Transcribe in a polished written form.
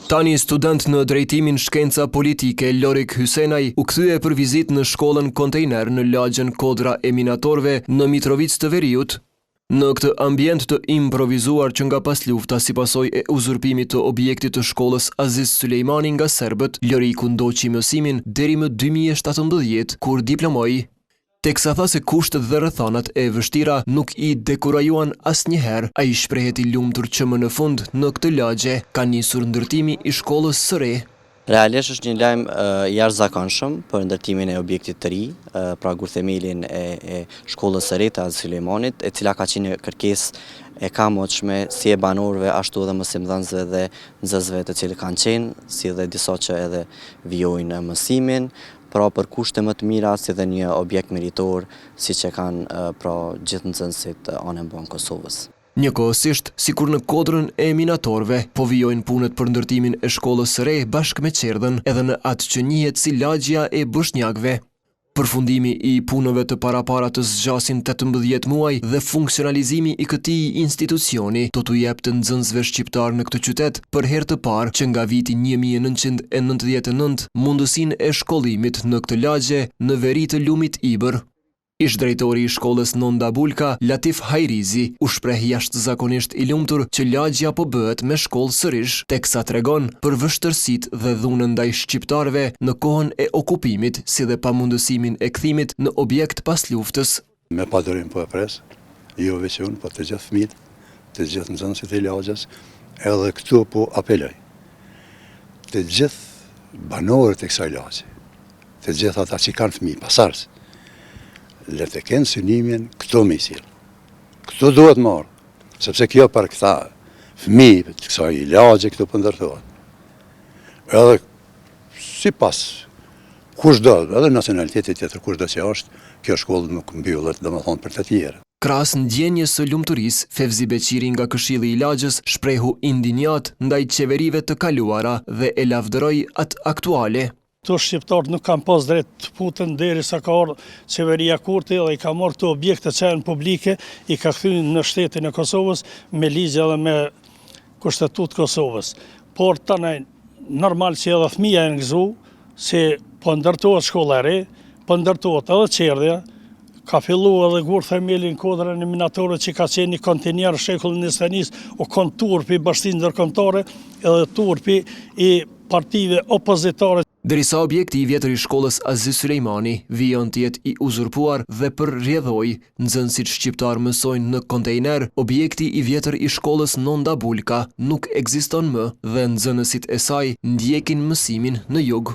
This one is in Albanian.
Tani student në drejtimin shkenca politike Lorik Hysenaj u kthye për vizitë në shkollën kontejner në lagjen Kodra e Minatorëve në Mitrovic të Veriut. Në këtë ambient të improvizuar që nga pas lufta si pasojë e uzurpimit të objektit të shkollës Aziz Sulejmani nga serbët, Loriku ndoqi mësimin deri më 2017 kur diplomoi. Teksa tha se kushtet dhe rrethanat e vështira nuk i dekurajuan asnjëherë, ai shprehet i lumtur që më në fund në këtë lagje ka nisur ndërtimi i shkollës së re. Realisht është një lajm i jashtëzakonshëm për ndërtimin e objektit të ri, pra gurthemelin e shkollës së re të Aziz Sulejmanit, e cila ka qenë kërkesë e kamotshme si e banorëve ashtu edhe mësimdhënësve dhe nxënësve të cilët kanë qenë, si dhe disa që edhe vijojnë mësimin, pra për kushte më të mira si dhe një objekt meritor siç e kanë pra gjithë nxënësit anë mbar Kosovës. Njëkohësisht, sikur në Kodrën e Minatorëve, po vijojnë punët për ndërtimin e shkollës së re bashkë me Qerdhën, edhe në atë që njihet si lagja e Boshnjakëve. Përfundimi i punëve të parapara të zgjasin 18 muaj dhe funksionalizimi i këtij institucioni do t'u jep të nxënësve shqiptar në këtë qytet për herë të parë që nga viti 1999 mundësinë e shkollimit në këtë lagje në veri të lumit Ibër. Ish-drejtori i shkollës Nonda Bulka, Latif Hajrizi, u shpreh jashtëzakonisht i lumtur që lagja po bëhet me shkollë sërish, teksa tregon për vështërsitë dhe dhunën ndaj shqiptarëve në kohën e okupimit, si dhe pamundësimin e kthimit në objekt pas luftës. Me padurim po e pres, jo veç unë, po të gjithë fëmijët, të gjithë nxënësit e lagjes, edhe këtu po apeloj. Të gjithë banorët e kësaj lagje, të gjithë ata që kanë fëmijë, pasardhës, le të kenë synimin këto me i sjellë. Këto duhet marrë, sepse kjo për këta fëmijë të kësaj lagje këtu po ndërtohet. Edhe sipas kushdo, edhe nacionalitetit tjetër kushdo që është, kjo shkollë nuk mbyllet, domethënë për të tjerë. Krahas ndjenjes së lumturisë, Fevzi Beqiri nga Këshilli i Lagjës shprehu indinjat ndaj qeverive të kaluara dhe e lavdëroi atë aktuale. Këto shqiptarët nuk kanë pas drejt të futen derisa ka ardhur qeveria Kurti dhe i ka marrë këto objekte që janë publike, i ka kthyer në shtetin e Kosovës me ligj edhe me kushtetutë Kosovës. Por tani normal që edhe fëmia e ngëzu se po ndërtohet shkolla e re, po ndërtohet edhe Qerdhja, ka filluar edhe gurthemeli në Kodrën e Minatorëve që ka qenë një kontinjer shekullin 21, u kon turpi i Bashkisë Ndërkombëtare edhe turpi i partive opozitare. Derisa objekti i vjetër i shkollës Aziz Sulejmani vijon të jetë i uzurpuar dhe për rrjedhoj, nxënësit shqiptar mësojnë në kontejner, objekti i vjetër i shkollës Nonda Bulka nuk ekziston më dhe nxënësit e saj ndjekin mësimin në jug.